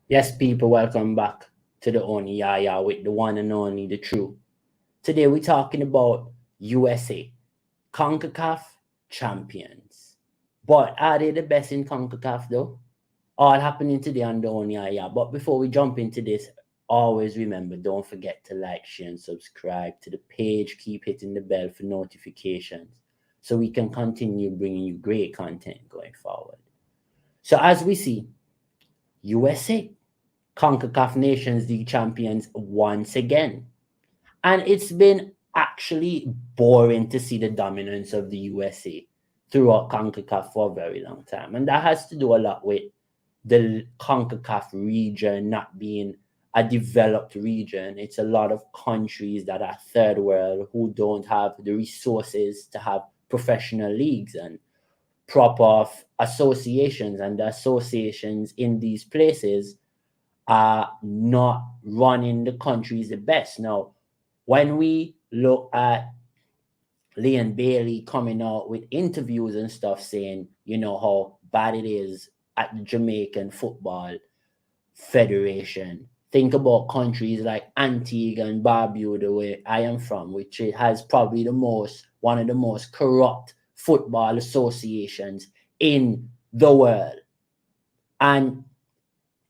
Yes, people, welcome back to the only YAHYAH with the one and only, the true. Today we're talking about USA, Concacaf champions. But are they the best in Concacaf though? All happening today on the only YAHYAH. But before we jump into this, always remember, don't forget to like, share, and subscribe to the page. Keep hitting the bell for notifications so we can continue bringing you great content going forward. So as we see, USA, Concacaf Nations League champions once again. And it's been actually boring to see the dominance of the USA throughout CONCACAF for a very long time. And that has to do a lot with the CONCACAF region not being a developed region. It's a lot of countries that are third world who don't have the resources to have professional leagues and proper associations. And the associations in these places are not running the countries the best. Now, when we look at Leon Bailey coming out with interviews and stuff saying, how bad it is at the Jamaican Football Federation, think about countries like Antigua and Barbuda, where I am from, which has probably one of the most corrupt football associations in the world. And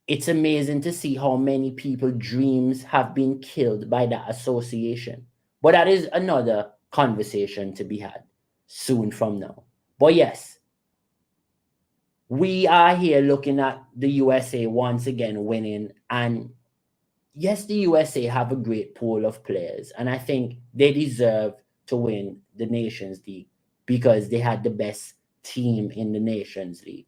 it's amazing to see how many people's dreams have been killed by that association. But that is another conversation to be had soon from now. But yes, we are here looking at the USA once again winning. And yes, the USA have a great pool of players. And I think they deserve to win the Nations League because they had the best team in the Nations League.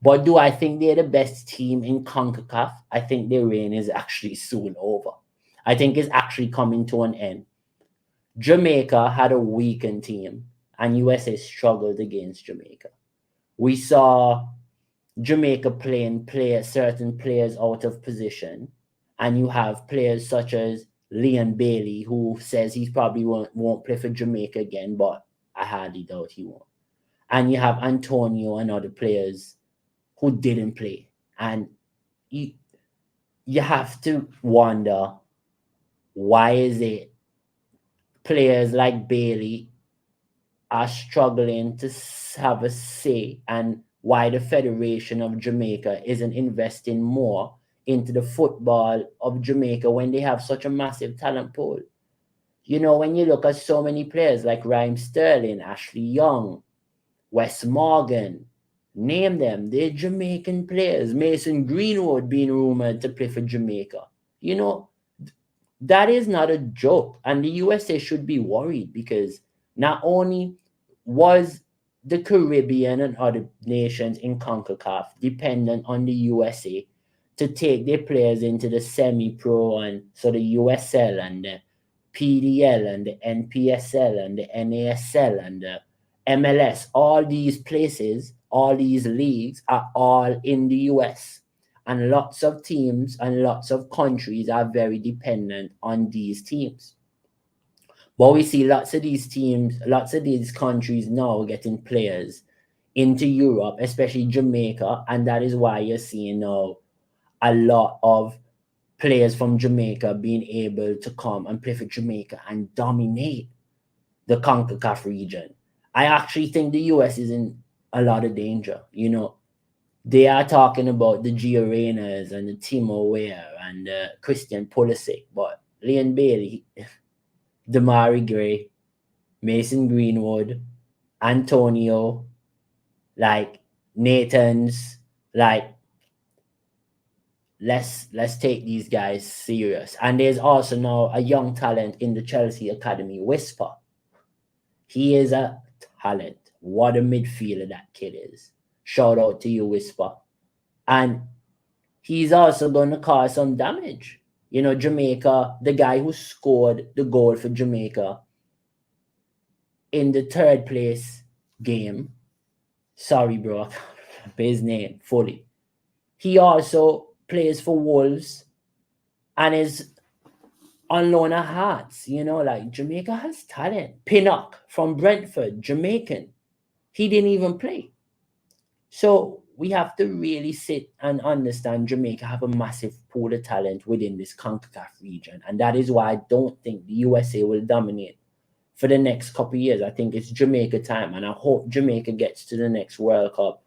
But do I think they're the best team in CONCACAF? I think their reign is actually soon over. I think it's actually coming to an end. Jamaica had a weakened team, and USA struggled against Jamaica. We saw Jamaica playing certain players out of position, and you have players such as Leon Bailey, who says he probably won't play for Jamaica again, but I hardly doubt he won't. And you have Antonio and other players who didn't play. And you have to wonder, why is it players like Bailey are struggling to have a say, and why the Federation of Jamaica isn't investing more into the football of Jamaica when they have such a massive talent pool? When you look at so many players like Raheem Sterling, Ashley Young, Wes Morgan, name them, they're Jamaican players. Mason Greenwood being rumored to play for Jamaica. That is not a joke. And the USA should be worried because not only was the Caribbean and other nations in CONCACAF dependent on the USA to take their players into the semi-pro, and so the USL and the PDL and the NPSL and the NASL and the MLS, all these places, all these leagues are all in the US. And lots of teams and lots of countries are very dependent on these teams. But we see lots of these teams, lots of these countries now getting players into Europe, especially Jamaica. And that is why you're seeing now a lot of players from Jamaica being able to come and play for Jamaica and dominate the CONCACAF region. I actually think the US is in a lot of danger. They are talking about the Gio Reynas and the Timo Weah and Christian Pulisic, but Leon Bailey, Damari Gray, Mason Greenwood, Antonio, Nathan's, let's take these guys serious. And there's also now a young talent in the Chelsea Academy, Whisper. He is a talent. What a midfielder that kid is. Shout out to you, Whisper. And he's also going to cause some damage. Jamaica, the guy who scored the goal for Jamaica in the third place game, sorry, bro, I can't remember his name fully. He also plays for Wolves and is on loan at Hearts. Jamaica has talent. Pinnock from Brentford, Jamaican. He didn't even play. So we have to really sit and understand Jamaica have a massive pool of talent within this CONCACAF region. And that is why I don't think the USA will dominate for the next couple of years. I think it's Jamaica time, and I hope Jamaica gets to the next World Cup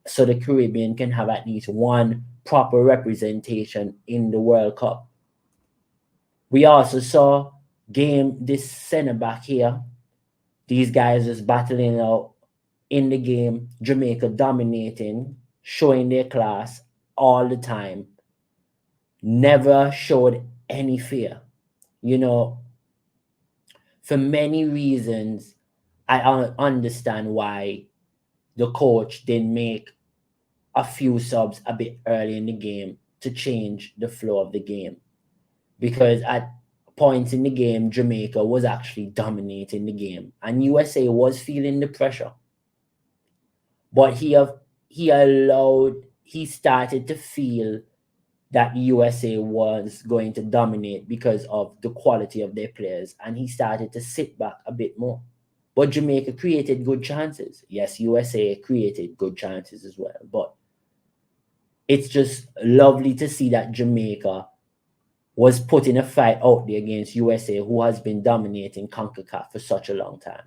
so the Caribbean can have at least one proper representation in the World Cup. We also saw this center back here. These guys is battling out in the game, Jamaica dominating, showing their class all the time, never showed any fear. You know, for many reasons, I understand why the coach didn't make a few subs a bit early in the game to change the flow of the game. Because at points in the game, Jamaica was actually dominating the game, and USA was feeling the pressure. But he started to feel that USA was going to dominate because of the quality of their players, and he started to sit back a bit more. But Jamaica created good chances. Yes, USA created good chances as well. But it's just lovely to see that Jamaica was putting a fight out there against USA, who has been dominating CONCACAF for such a long time.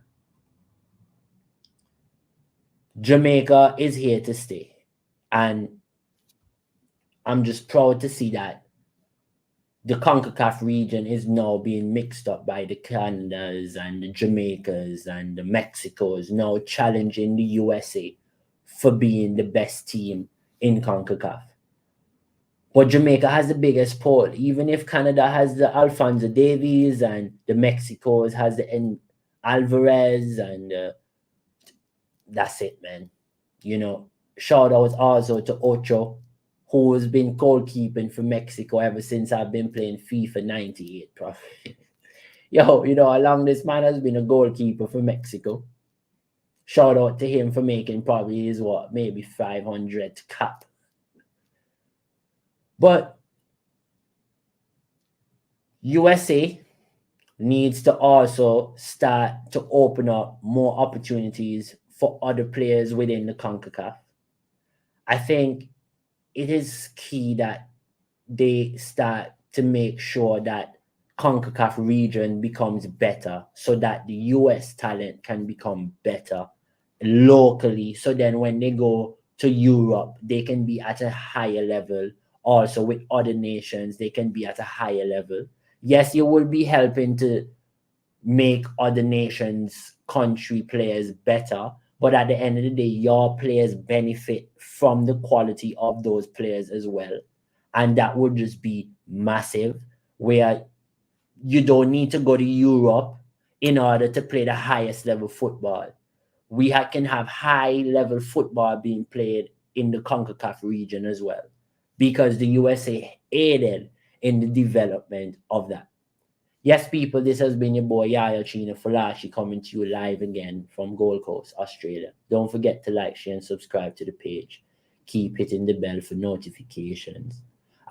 Jamaica is here to stay. And I'm just proud to see that the CONCACAF region is now being mixed up by the Canadas and the Jamaicas and the Mexicos, now challenging the USA for being the best team in CONCACAF. But Jamaica has the biggest pool. Even if Canada has the Alphonso Davies and the Mexicos has the Alvarez and that's it, man. You know, shout out also to Ocho, who has been goalkeeping for Mexico ever since I've been playing FIFA 98, bro. Yo, you know how long this man has been a goalkeeper for Mexico. Shout out to him for making probably his maybe 500 cap. But USA needs to also start to open up more opportunities for other players within the CONCACAF. I think it is key that they start to make sure that CONCACAF region becomes better so that the US talent can become better locally. So then when they go to Europe, they can be at a higher level. Also with other nations, they can be at a higher level. Yes, you will be helping to make other nations' country players better, but at the end of the day, your players benefit from the quality of those players as well. And that would just be massive, where you don't need to go to Europe in order to play the highest level football. We can have high level football being played in the CONCACAF region as well, because the USA aided in the development of that. Yes, people, this has been your boy YAHYAH Chino Falashi coming to you live again from Gold Coast, Australia. Don't forget to like, share, and subscribe to the page. Keep hitting the bell for notifications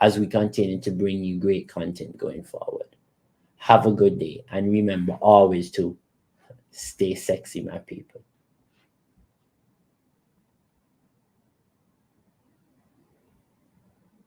as we continue to bring you great content going forward. Have a good day, and remember always to stay sexy, my people.